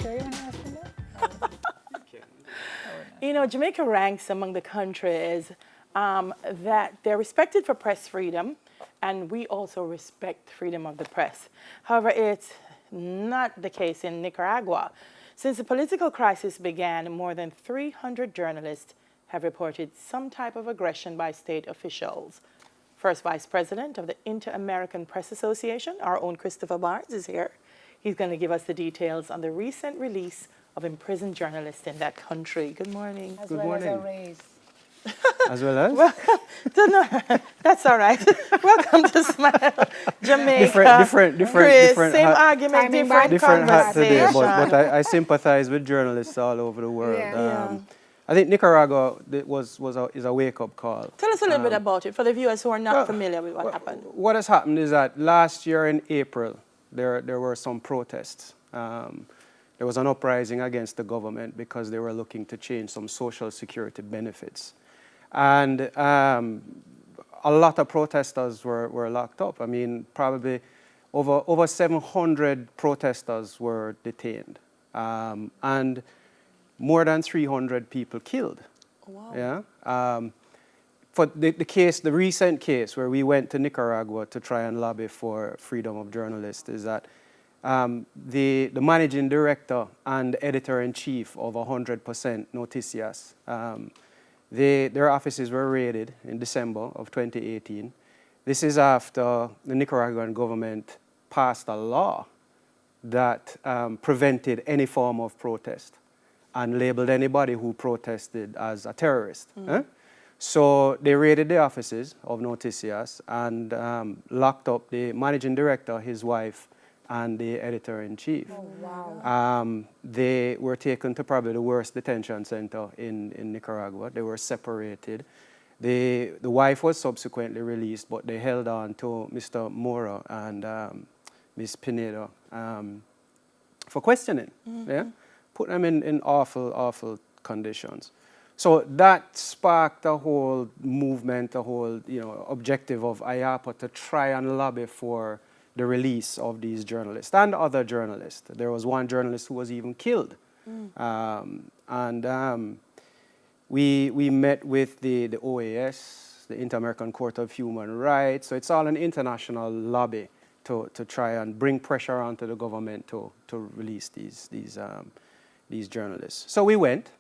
Carry on asking that? You know, Jamaica ranks among the countries that they're respected for press freedom, and we also respect freedom of the press. However, it's not the case in Nicaragua. Since the political crisis began, more than 300 journalists have reported some type of aggression by state officials. First Vice President of the Inter-American Press Association, our own Christopher Barnes, is here. He's going to give us the details on the recent release of imprisoned journalists in that country. Good morning. As Good well morning. as a raise. As well as? Welcome to, no, that's all right. Welcome to Smile Jamaica. Different Chris, same hat, argument, Timing different bad. different hat today, conversation. but I sympathize with journalists all over the world. Yeah. I think Nicaragua is a wake-up call. Tell us a little bit about it for the viewers who are not familiar with what happened. What has happened is that last year in April, there were some protests. There was an uprising against the government because they were looking to change some social security benefits. And a lot of protesters were locked up. I mean, probably over 700 protesters were detained. And more than 300 people killed. Wow. Yeah. For the recent case where we went to Nicaragua to try and lobby for freedom of journalists is that the managing director and editor-in-chief of 100% Noticias, their offices were raided in December of 2018. This is after the Nicaraguan government passed a law that prevented any form of protest and labeled anybody who protested as a terrorist. So they raided the offices of Noticias and locked up the managing director, his wife, and the editor-in-chief. Oh, wow. They were taken to probably the worst detention center in Nicaragua. They were separated. The wife was subsequently released, but they held on to Mr. Mora and Ms. Pineda for questioning. Yeah? Put them in awful conditions. So that sparked a whole movement, a whole objective of IAPA to try and lobby for the release of these journalists and other journalists. There was one journalist who was even killed. We met with the OAS, the Inter-American Court of Human Rights. So it's all an international lobby to try and bring pressure onto the government to release these journalists. So we went.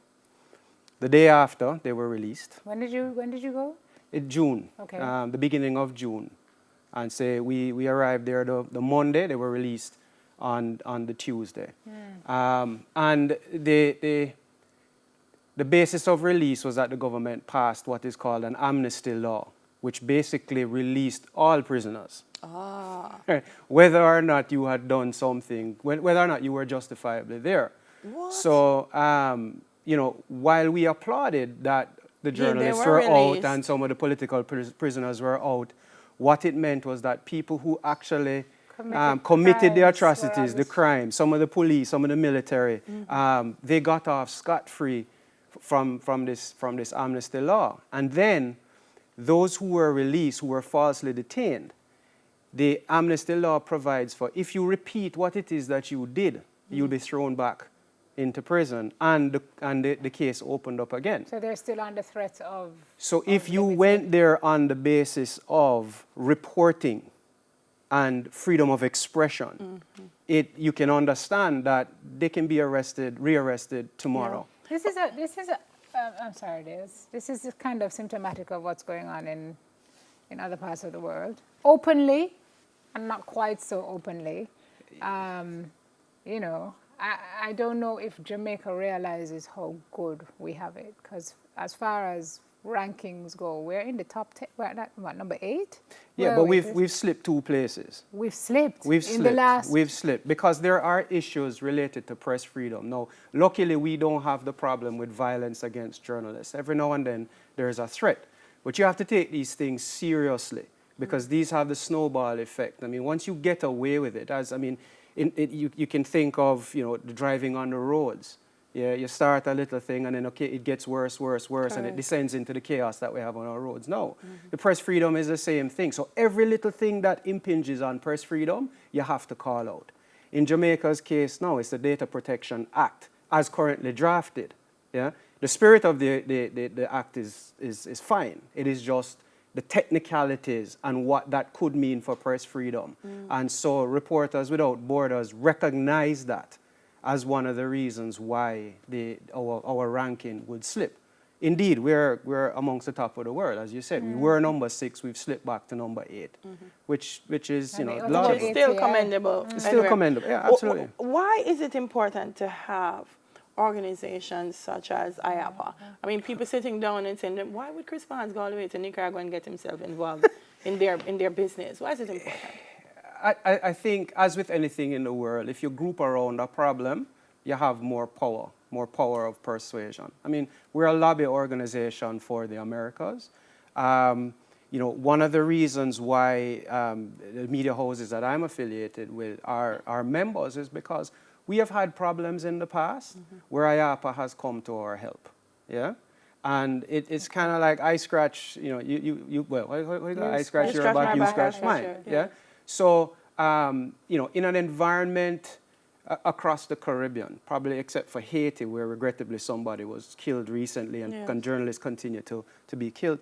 The day after, they were released. When did you go? In June, Okay. the beginning of June. And say we arrived there the Monday, they were released on the Tuesday. And the basis of release was that the government passed what is called an amnesty law, which basically released all prisoners. Whether or not you had done something, whether or not you were justifiably there. What? So, while we applauded that the journalists were were out released. and some of the political prisoners were out, what it meant was that people who actually committed the crimes atrocities, were the crimes, some of the police, some of the military, they got off scot-free from this amnesty law. And then those who were released, who were falsely detained, the amnesty law provides for if you repeat what it is that you did, you'll be thrown back into prison, and the case opened up again. So they're still under threat of... So if you went there on the basis of reporting and freedom of expression, you can understand that they can be rearrested tomorrow. This is I'm sorry, this is kind of symptomatic of what's going on in other parts of the world. Openly, and not quite so openly, I don't know if Jamaica realizes how good we have it, because as far as rankings go, we're in the top 10. We're at number 8? Yeah, but we've slipped 2 places. We've slipped. We've in the last. We've slipped because there are issues related to press freedom. Now, luckily, we don't have the problem with violence against journalists. Every now and then, there's a threat. But you have to take these things seriously because these have the snowball effect. I mean, once you get away with it, you can think of the driving on the roads. Yeah, you start a little thing and then it gets worse, and it descends into the chaos that we have on our roads. No, the press freedom is the same thing. So every little thing that impinges on press freedom, you have to call out. In Jamaica's case now, it's the Data Protection Act as currently drafted. Yeah? The spirit of the act is fine. It is just the technicalities and what that could mean for press freedom. And so Reporters Without Borders recognize that as one of the reasons why our ranking would slip. Indeed, we're amongst the top of the world, as you said. We were number 6, we've slipped back to number 8, which is, And the other laudable. It's still commendable. It's still commendable, yeah, absolutely. Why is it important to have organizations such as IAPA? I mean, people sitting down and saying, why would Chris Barnes go all the way to Nicaragua and get himself involved in their business? Why is it important? I think, as with anything in the world, if you group around a problem, you have more power of persuasion. I mean, we're a lobby organization for the Americas. One of the reasons why the media houses that I'm affiliated with are members is because we have had problems in the past where IAPA has come to our help. Yeah? And it's kind of like I scratch, I scratch your back, you scratch mine. Yeah? So, in an environment across the Caribbean, probably except for Haiti, where regrettably somebody was killed recently and journalists continue to be killed,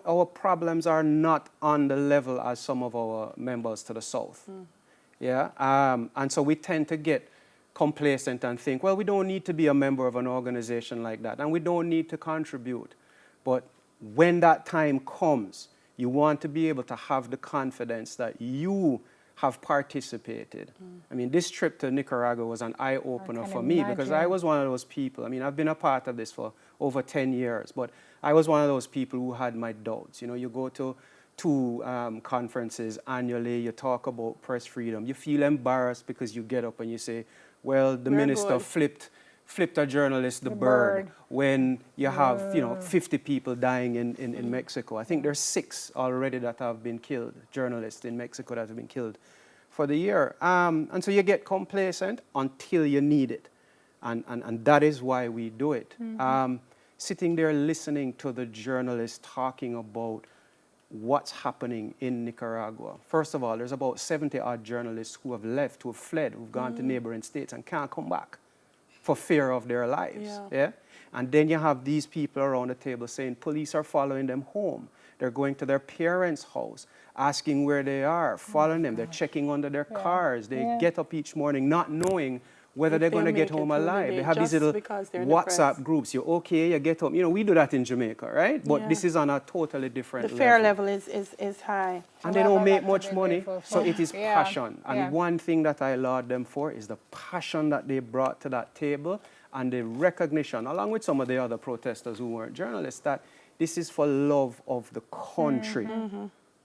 our problems are not on the level as some of our members to the south. Yeah? And so we tend to get complacent and think, well, we don't need to be a member of an organization like that, and we don't need to contribute. But when that time comes, you want to be able to have the confidence that you have participated. I mean, this trip to Nicaragua was an eye-opener for me because I was one of those people. I mean, I've been a part of this for over 10 years, but I was one of those people who had my doubts. You go to 2 conferences annually, you talk about press freedom, you feel embarrassed because you get up and you say, well, the minister flipped a journalist the bird when you have 50 people dying in Mexico. I think there's 6 already that have been killed, journalists in Mexico that have been killed for the year. And so you get complacent until you need it. And that is why we do it. Sitting there listening to the journalists talking about what's happening in Nicaragua. First of all, there's about 70-odd journalists who have left, who have fled, who've gone to neighboring states and can't come back for fear of their lives. Yeah? And then you have these people around the table saying police are following them home. They're going to their parents' house, asking where they are, following them. They're checking under their cars. They get up each morning not knowing whether they're going to get home alive. They have these little WhatsApp groups. You're okay, you get home. We do that in Jamaica, right? But this is on a totally different level. The fear level is high. And they don't make much money, so it is passion. And one thing that I laud them for is the passion that they brought to that table and the recognition, along with some of the other protesters who weren't journalists, that this is for love of the country.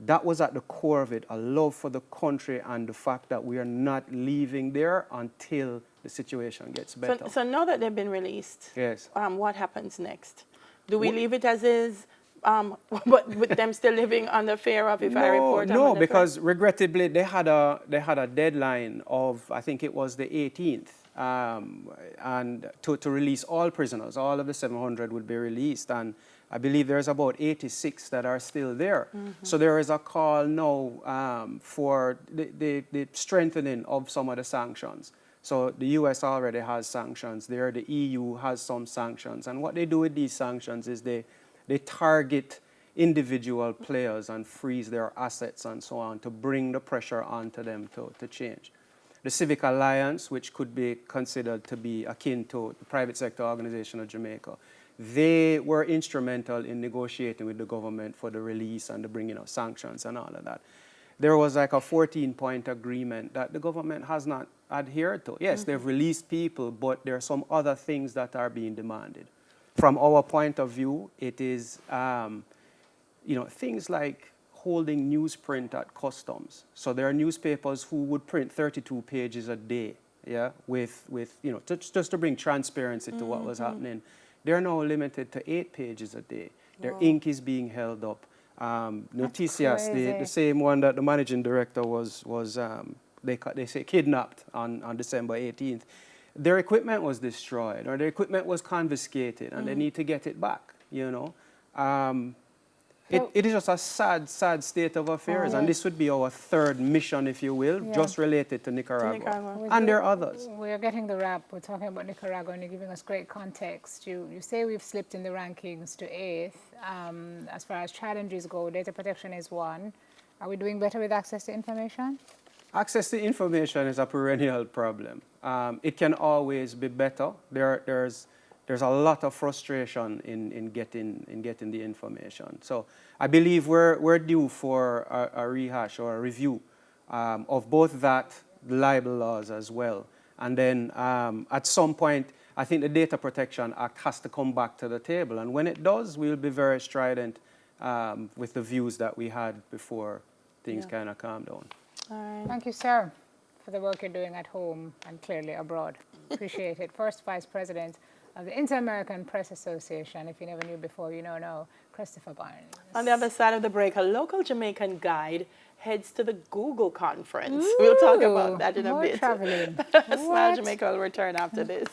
That was at the core of it, a love for the country and the fact that we are not leaving there until the situation gets better. So now that they've been released, yes. What happens next? Do we leave it as is, but with them still living under fear of if I report? No, because regrettably they had a deadline of, I think it was the 18th, and to release all prisoners. All of the 700 would be released, and I believe there's about 86 that are still there. So there is a call now for the strengthening of some of the sanctions. So the US already has sanctions there, the EU has some sanctions. And what they do with these sanctions is they target individual players and freeze their assets and so on to bring the pressure onto them to change. The Civic Alliance, which could be considered to be akin to the private sector organization of Jamaica, they were instrumental in negotiating with the government for the release and the bringing of sanctions and all of that. There was like a 14-point agreement that the government has not adhered to. Yes, they've released people, but there are some other things that are being demanded. From our point of view, it is, things like holding newsprint at customs. So there are newspapers who would print 32 pages a day, with just to bring transparency to what was happening. They're now limited to 8 pages a day. Their ink is being held up. Noticias, the same one that the managing director was they say kidnapped on December 18th. Their equipment was destroyed, or their equipment was confiscated, and they need to get it back. It is just a sad state of affairs, and this would be our third mission, if you will, just related to Nicaragua. Nicaragua. And there are others. We're getting the rap. We're talking about Nicaragua, and you're giving us great context. You say we've slipped in the rankings to 8th. As far as challenges go, data protection is one. Are we doing better with access to information? Access to information is a perennial problem. It can always be better. There's a lot of frustration in getting the information. So I believe we're due for a rehash or a review of both that, the libel laws as well. And then at some point, I think the Data Protection Act has to come back to the table. And when it does, we'll be very strident with the views that we had before things kind of calm down. All right. Thank you, sir, for the work you're doing at home and clearly abroad. Appreciate it. First Vice President of the Inter-American Press Association. If you never knew before, you know, Christopher Barnes. On the other side of the break, a local Jamaican guide heads to the Google conference. We'll talk about that in a more bit. traveling. Smile Jamaica will return after this.